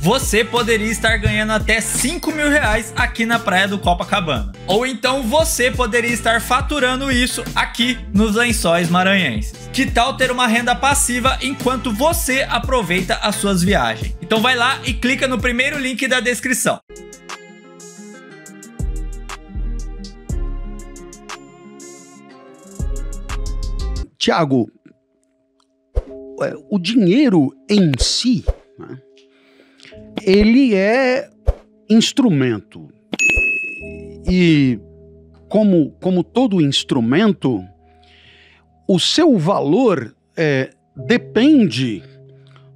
você poderia estar ganhando até 5 mil reais aqui na praia do Copacabana. Ou então você poderia estar faturando isso aqui nos Lençóis Maranhenses. Que tal ter uma renda passiva enquanto você aproveita as suas viagens? Então vai lá e clica no primeiro link da descrição. Tiago, o dinheiro em si, né, ele é instrumento. E como todo instrumento, o seu valor depende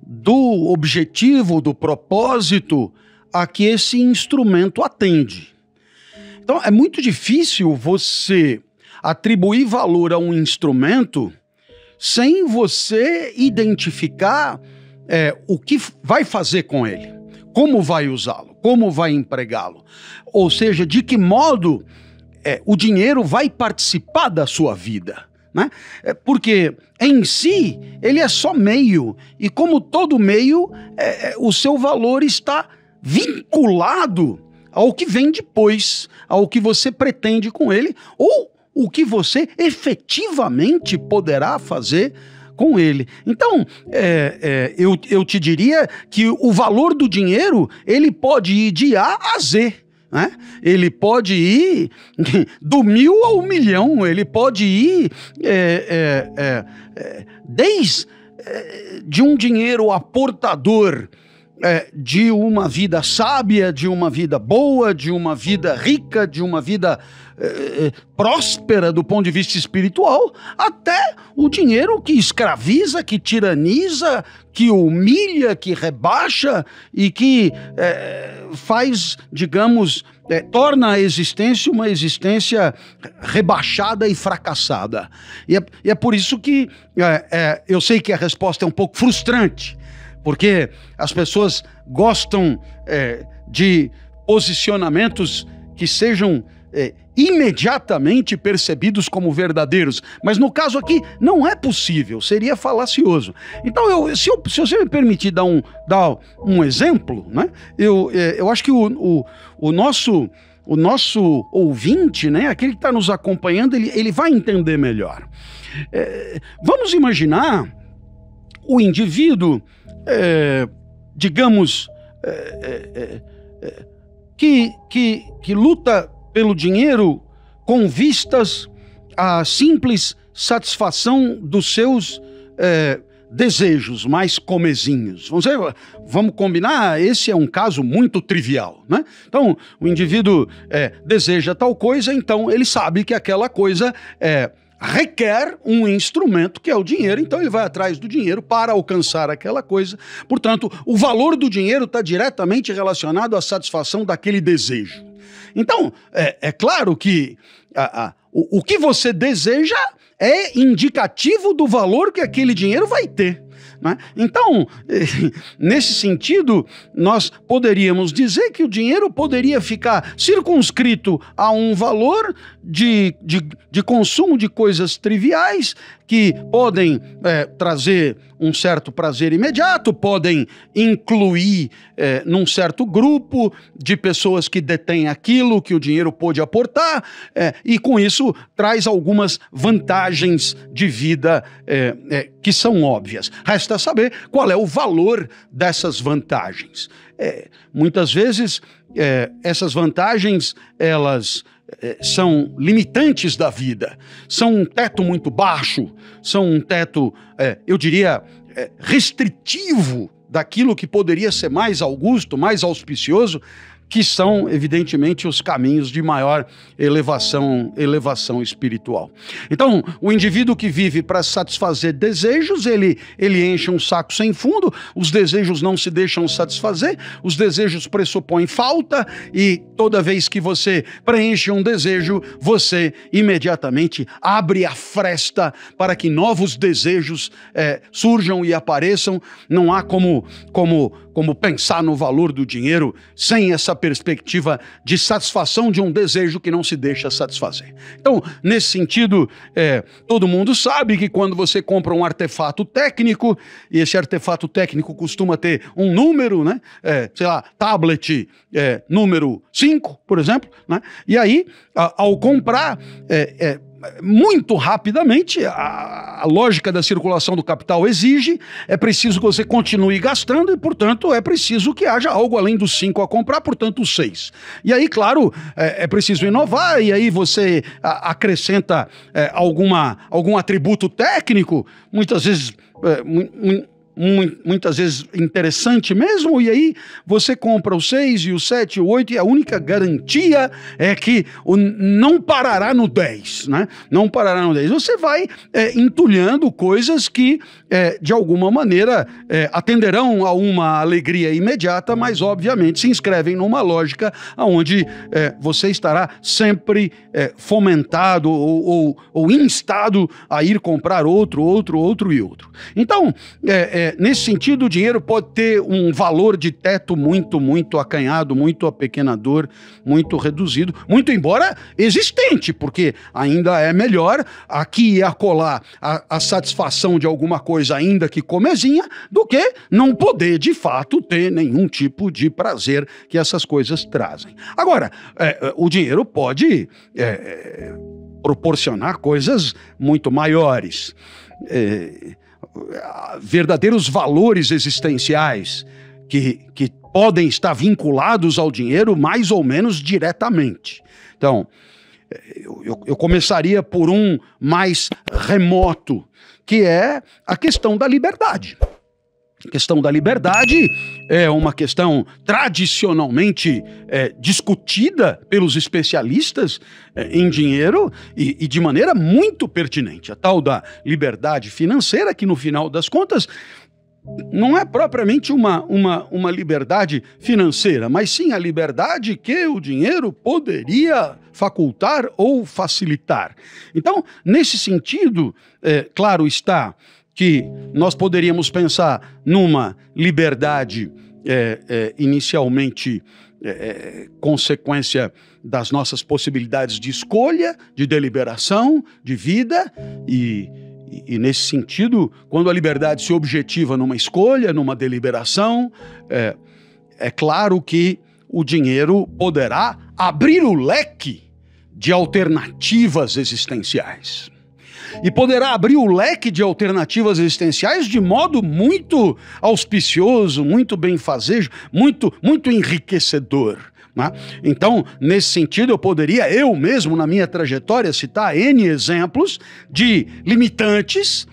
do objetivo, do propósito a que esse instrumento atende. Então, é muito difícil você atribuir valor a um instrumento sem você identificar o que vai fazer com ele, como vai usá-lo, como vai empregá-lo. Ou seja, de que modo o dinheiro vai participar da sua vida, né? Porque em si ele é só meio, e como todo meio, o seu valor está vinculado ao que vem depois, ao que você pretende com ele, ou o que você efetivamente poderá fazer com ele. Então, eu te diria que o valor do dinheiro, ele pode ir de A a Z, né? Ele pode ir do 1000 ao 1.000.000, ele pode ir desde de um dinheiro aportador de uma vida sábia, de uma vida boa, de uma vida rica, de uma vida próspera do ponto de vista espiritual, até o dinheiro que escraviza, que tiraniza, que humilha, que rebaixa e que faz, digamos, torna a existência uma existência rebaixada e fracassada. E é por isso que eu sei que a resposta é um pouco frustrante, porque as pessoas gostam de posicionamentos que sejam imediatamente percebidos como verdadeiros. Mas no caso aqui não é possível, seria falacioso. Então, se você me permitir dar um exemplo, né, eu acho que o nosso ouvinte, né, aquele que está nos acompanhando, ele vai entender melhor. Vamos imaginar o indivíduo, digamos, que luta pelo dinheiro com vistas à simples satisfação dos seus desejos mais comezinhos. Vamos combinar, esse é um caso muito trivial, né? Então, o indivíduo deseja tal coisa, então ele sabe que aquela coisa requer um instrumento que é o dinheiro, então ele vai atrás do dinheiro para alcançar aquela coisa. Portanto, o valor do dinheiro está diretamente relacionado à satisfação daquele desejo. Então, é claro que o que você deseja é indicativo do valor que aquele dinheiro vai ter, né? Então, nesse sentido, nós poderíamos dizer que o dinheiro poderia ficar circunscrito a um valor de consumo de coisas triviais que podem trazer um certo prazer imediato, podem incluir num certo grupo de pessoas que detêm aquilo que o dinheiro pôde aportar, e com isso traz algumas vantagens de vida que são óbvias. Resta saber qual é o valor dessas vantagens. Muitas vezes essas vantagens, elas são limitantes da vida, são um teto muito baixo, são um teto, eu diria, restritivo daquilo que poderia ser mais augusto, mais auspicioso, que são, evidentemente, os caminhos de maior elevação espiritual. Então, o indivíduo que vive para satisfazer desejos, ele enche um saco sem fundo, os desejos não se deixam satisfazer, os desejos pressupõem falta, e toda vez que você preenche um desejo, você imediatamente abre a fresta para que novos desejos surjam e apareçam. Não há como pensar no valor do dinheiro sem essa perspectiva de satisfação de um desejo que não se deixa satisfazer. Então, nesse sentido, todo mundo sabe que quando você compra um artefato técnico, e esse artefato técnico costuma ter um número, né? Sei lá, tablet número 5, por exemplo, né? E aí, ao comprar, muito rapidamente, a lógica da circulação do capital exige, é preciso que você continue gastando e, portanto, é preciso que haja algo além dos 5 a comprar, portanto, os 6. E aí, claro, é preciso inovar, e aí você acrescenta algum atributo técnico, muitas vezes interessante mesmo, e aí você compra o 6 e o 7 e o 8 e a única garantia é que não parará no 10, né? Não parará no 10. Você vai entulhando coisas que de alguma maneira atenderão a uma alegria imediata, mas obviamente se inscrevem numa lógica onde você estará sempre fomentado ou instado a ir comprar outro e outro. Então, nesse sentido, o dinheiro pode ter um valor de teto muito, muito acanhado, muito apequenador, muito reduzido, muito embora existente, porque ainda é melhor aqui e acolá a satisfação de alguma coisa, ainda que comezinha, do que não poder, de fato, ter nenhum tipo de prazer que essas coisas trazem. Agora, o dinheiro pode proporcionar coisas muito maiores. Verdadeiros valores existenciais que podem estar vinculados ao dinheiro mais ou menos diretamente. Então, eu começaria por um mais remoto, que é a questão da liberdade. A questão da liberdade é uma questão tradicionalmente discutida pelos especialistas em dinheiro e de maneira muito pertinente. A tal da liberdade financeira, que no final das contas não é propriamente uma liberdade financeira, mas sim a liberdade que o dinheiro poderia facultar ou facilitar. Então, nesse sentido, claro está que nós poderíamos pensar numa liberdade inicialmente consequência das nossas possibilidades de escolha, de deliberação, de vida, e nesse sentido, quando a liberdade se objetiva numa escolha, numa deliberação, é claro que o dinheiro poderá abrir o leque de alternativas existenciais. E poderá abrir o leque de alternativas existenciais de modo muito auspicioso, muito benfazejo, muito enriquecedor, né? Então, nesse sentido, eu poderia, eu mesmo, na minha trajetória, citar N exemplos de limitantes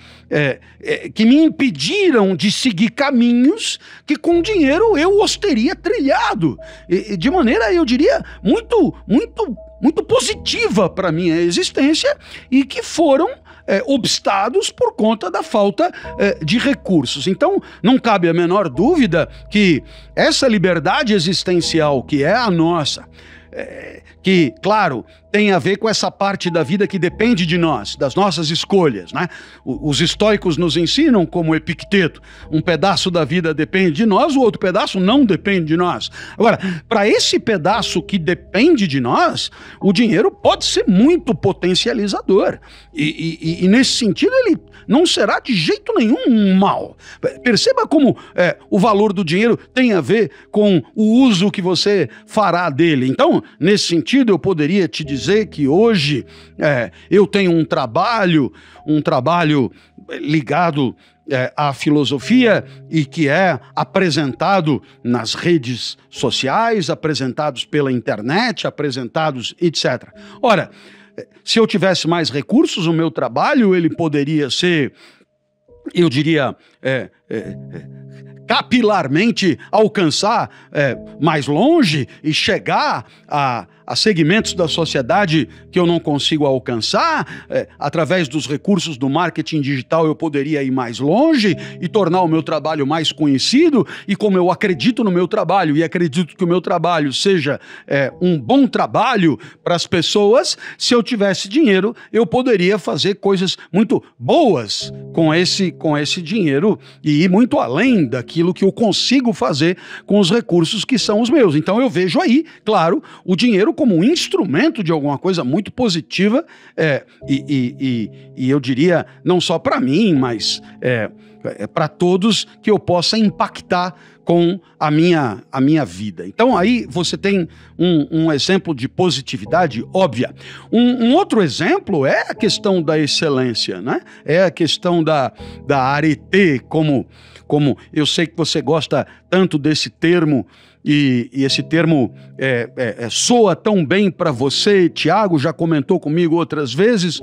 que me impediram de seguir caminhos que com dinheiro eu os teria trilhado. De maneira, eu diria, muito positiva para a minha existência e que foram obstados por conta da falta de recursos. Então, não cabe a menor dúvida que essa liberdade existencial que é a nossa, que, claro, tem a ver com essa parte da vida que depende de nós, das nossas escolhas, né? Os estoicos nos ensinam, como Epicteto, um pedaço da vida depende de nós, o outro pedaço não depende de nós. Agora, para esse pedaço que depende de nós, o dinheiro pode ser muito potencializador. E nesse sentido, ele não será de jeito nenhum um mal. Perceba como o valor do dinheiro tem a ver com o uso que você fará dele. Então, nesse sentido, eu poderia te dizer que hoje eu tenho um trabalho ligado à filosofia e que é apresentado nas redes sociais, apresentados pela internet, apresentados, etc. Ora, se eu tivesse mais recursos, o meu trabalho ele poderia ser, eu diria, capilarmente alcançar mais longe e chegar a segmentos da sociedade que eu não consigo alcançar. Através dos recursos do marketing digital eu poderia ir mais longe e tornar o meu trabalho mais conhecido, e como eu acredito no meu trabalho e acredito que o meu trabalho seja um bom trabalho para as pessoas, se eu tivesse dinheiro eu poderia fazer coisas muito boas com esse dinheiro e ir muito além daquilo naquilo que eu consigo fazer com os recursos que são os meus. Então eu vejo aí, claro, o dinheiro como um instrumento de alguma coisa muito positiva, e eu diria, não só para mim, mas para todos, que eu possa impactar com a minha vida. Então aí você tem um exemplo de positividade óbvia. Um outro exemplo é a questão da excelência, né? É a questão da arete, como eu sei que você gosta tanto desse termo, e esse termo soa tão bem para você. Tiago já comentou comigo outras vezes.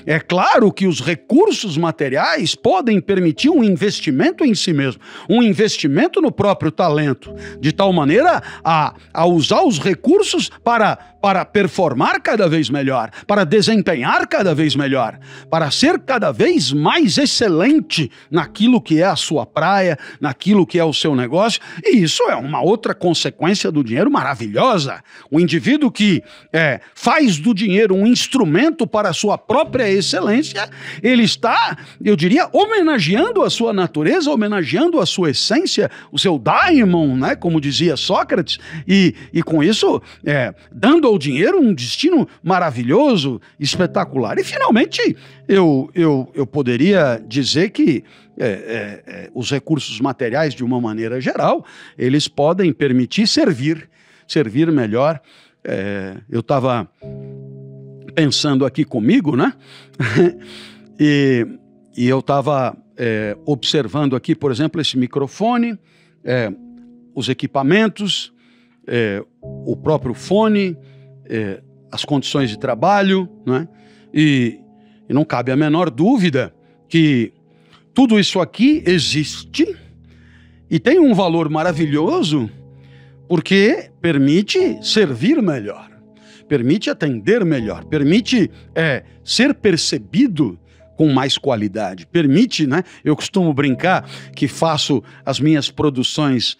É claro que os recursos materiais podem permitir um investimento em si mesmo, um investimento no próprio talento, de tal maneira a usar os recursos para performar cada vez melhor, para desempenhar cada vez melhor, para ser cada vez mais excelente naquilo que é a sua praia, naquilo que é o seu negócio. E isso é uma outra consequência do dinheiro maravilhosa. O indivíduo que faz do dinheiro um instrumento para a sua própria excelência, ele está, eu diria, homenageando a sua natureza, homenageando a sua essência, o seu daimon, né, como dizia Sócrates, e com isso dando ao dinheiro um destino maravilhoso, espetacular. E finalmente eu poderia dizer que os recursos materiais, de uma maneira geral, eles podem permitir servir melhor. Eu estava pensando aqui comigo, né? e eu estava observando aqui, por exemplo, esse microfone, os equipamentos, o próprio fone, as condições de trabalho, né? E não cabe a menor dúvida que tudo isso aqui existe e tem um valor maravilhoso, porque permite servir melhor, permite atender melhor, permite ser percebido com mais qualidade, permite, né? Eu costumo brincar que faço as minhas produções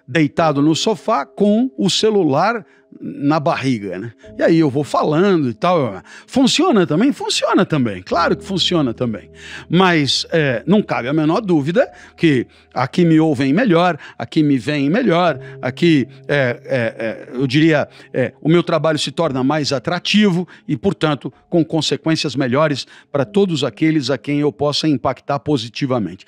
deitado no sofá com o celular na barriga, né? E aí eu vou falando e tal. Funciona também? Funciona também. Claro que funciona também. Mas não cabe a menor dúvida que aqui me ouvem melhor, aqui me veem melhor, aqui, eu diria, o meu trabalho se torna mais atrativo e, portanto, com consequências melhores para todos aqueles a quem eu possa impactar positivamente.